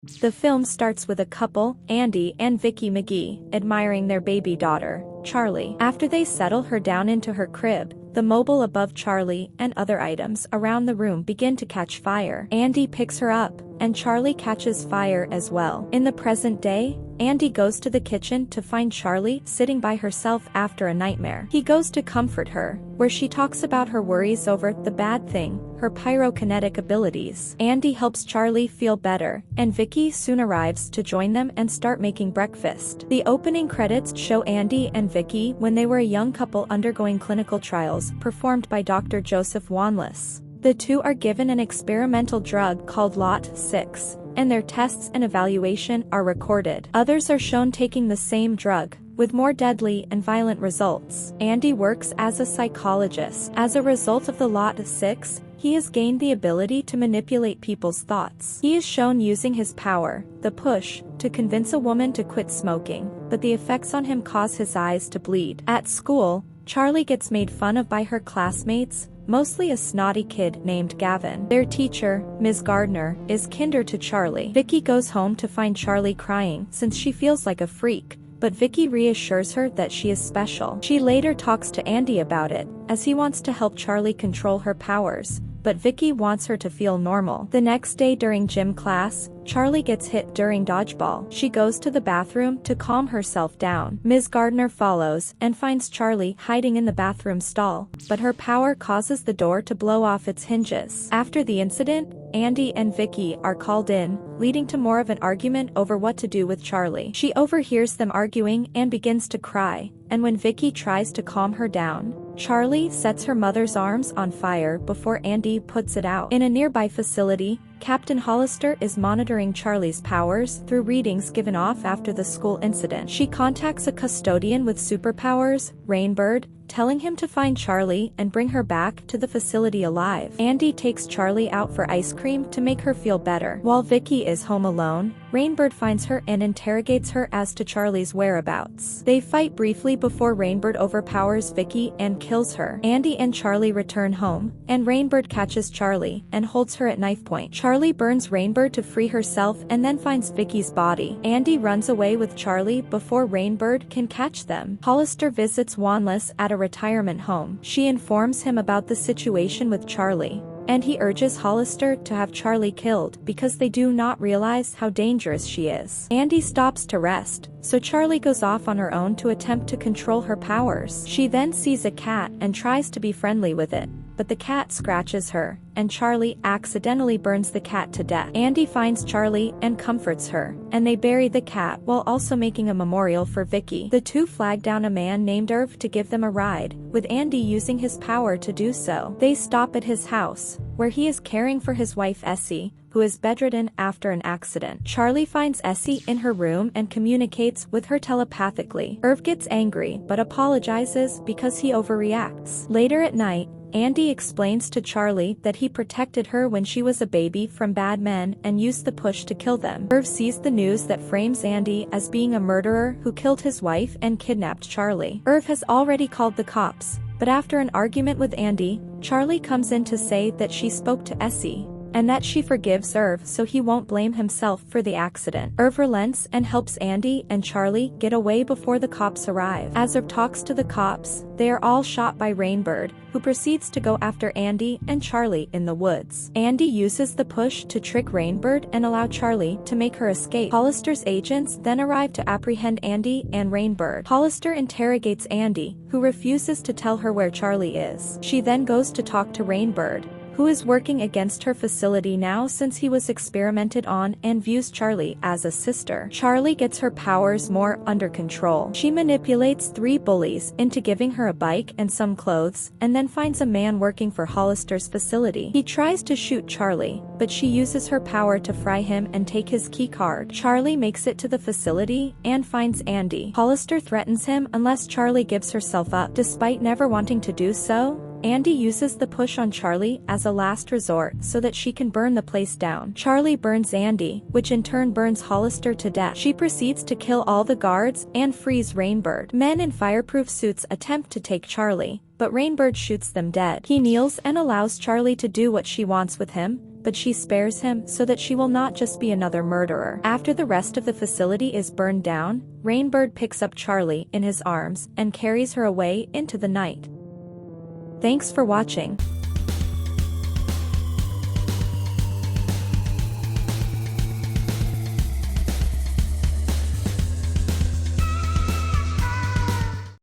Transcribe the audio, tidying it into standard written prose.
The film starts with a couple, Andy and Vicky McGee, admiring their baby daughter, Charlie. After they settle her down into her crib, the mobile above Charlie and other items around the room begin to catch fire. Andy picks her up, and Charlie catches fire as well. In the present day, Andy goes to the kitchen to find Charlie sitting by herself after a nightmare. He goes to comfort her, where she talks about her worries over the bad thing, her pyrokinetic abilities. Andy helps Charlie feel better, and Vicky soon arrives to join them and start making breakfast. The opening credits show Andy and Vicky when they were a young couple undergoing clinical trials performed by Dr. Joseph Wanless. The two are given an experimental drug called Lot 6, and their tests and evaluation are recorded. Others are shown taking the same drug, with more deadly and violent results. Andy works as a psychologist. As a result of the Lot 6, he has gained the ability to manipulate people's thoughts. He is shown using his power, the push, to convince a woman to quit smoking, but the effects on him cause his eyes to bleed. At school, Charlie gets made fun of by her classmates, mostly a snotty kid named Gavin. Their teacher, Ms. Gardner, is kinder to Charlie. Vicky goes home to find Charlie crying since she feels like a freak, but Vicky reassures her that she is special. She later talks to Andy about it, as he wants to help Charlie control her powers, but Vicky wants her to feel normal. The next day during gym class, Charlie gets hit during dodgeball. She goes to the bathroom to calm herself down. Ms. Gardner follows and finds Charlie hiding in the bathroom stall, but her power causes the door to blow off its hinges. After the incident, Andy and Vicky are called in, leading to more of an argument over what to do with Charlie. She overhears them arguing and begins to cry, and when Vicky tries to calm her down, Charlie sets her mother's arms on fire before Andy puts it out. In a nearby facility, Captain Hollister is monitoring Charlie's powers through readings given off after the school incident. She contacts a custodian with superpowers, Rainbird, telling him to find Charlie and bring her back to the facility alive. Andy takes Charlie out for ice cream to make her feel better. While Vicky is home alone, Rainbird finds her and interrogates her as to Charlie's whereabouts. They fight briefly before Rainbird overpowers Vicky and kills her. Andy and Charlie return home, and Rainbird catches Charlie and holds her at knife point. Charlie burns Rainbird to free herself and then finds Vicky's body. Andy runs away with Charlie before Rainbird can catch them. Hollister visits Wanless at a retirement home. She informs him about the situation with Charlie, and he urges Hollister to have Charlie killed because they do not realize how dangerous she is. Andy stops to rest, so Charlie goes off on her own to attempt to control her powers. She then sees a cat and tries to be friendly with it, but the cat scratches her, and Charlie accidentally burns the cat to death. Andy finds Charlie and comforts her, and they bury the cat while also making a memorial for Vicky. The two flag down a man named Irv to give them a ride, with Andy using his power to do so. They stop at his house, where he is caring for his wife Essie, who is bedridden after an accident. Charlie finds Essie in her room and communicates with her telepathically. Irv gets angry but apologizes because he overreacts. Later at night, Andy explains to Charlie that he protected her when she was a baby from bad men and used the push to kill them. Irv sees the news that frames Andy as being a murderer who killed his wife and kidnapped Charlie. Irv has already called the cops, but after an argument with Andy, Charlie comes in to say that she spoke to Essie, and that she forgives Irv so he won't blame himself for the accident. Irv relents and helps Andy and Charlie get away before the cops arrive. As Irv talks to the cops, they are all shot by Rainbird, who proceeds to go after Andy and Charlie in the woods. Andy uses the push to trick Rainbird and allow Charlie to make her escape. Hollister's agents then arrive to apprehend Andy and Rainbird. Hollister interrogates Andy, who refuses to tell her where Charlie is. She then goes to talk to Rainbird, who is working against her facility now since he was experimented on and views Charlie as a sister. Charlie gets her powers more under control. She manipulates 3 bullies into giving her a bike and some clothes, and then finds a man working for Hollister's facility. He tries to shoot Charlie, but she uses her power to fry him and take his key card. Charlie makes it to the facility and finds Andy. Hollister threatens him unless Charlie gives herself up. Despite never wanting to do so, Andy uses the push on Charlie as a last resort so that she can burn the place down. Charlie burns Andy, which in turn burns Hollister to death. She proceeds to kill all the guards and frees Rainbird. Men in fireproof suits attempt to take Charlie, but Rainbird shoots them dead. He kneels and allows Charlie to do what she wants with him, but she spares him so that she will not just be another murderer. After the rest of the facility is burned down, Rainbird picks up Charlie in his arms and carries her away into the night. Thanks for watching.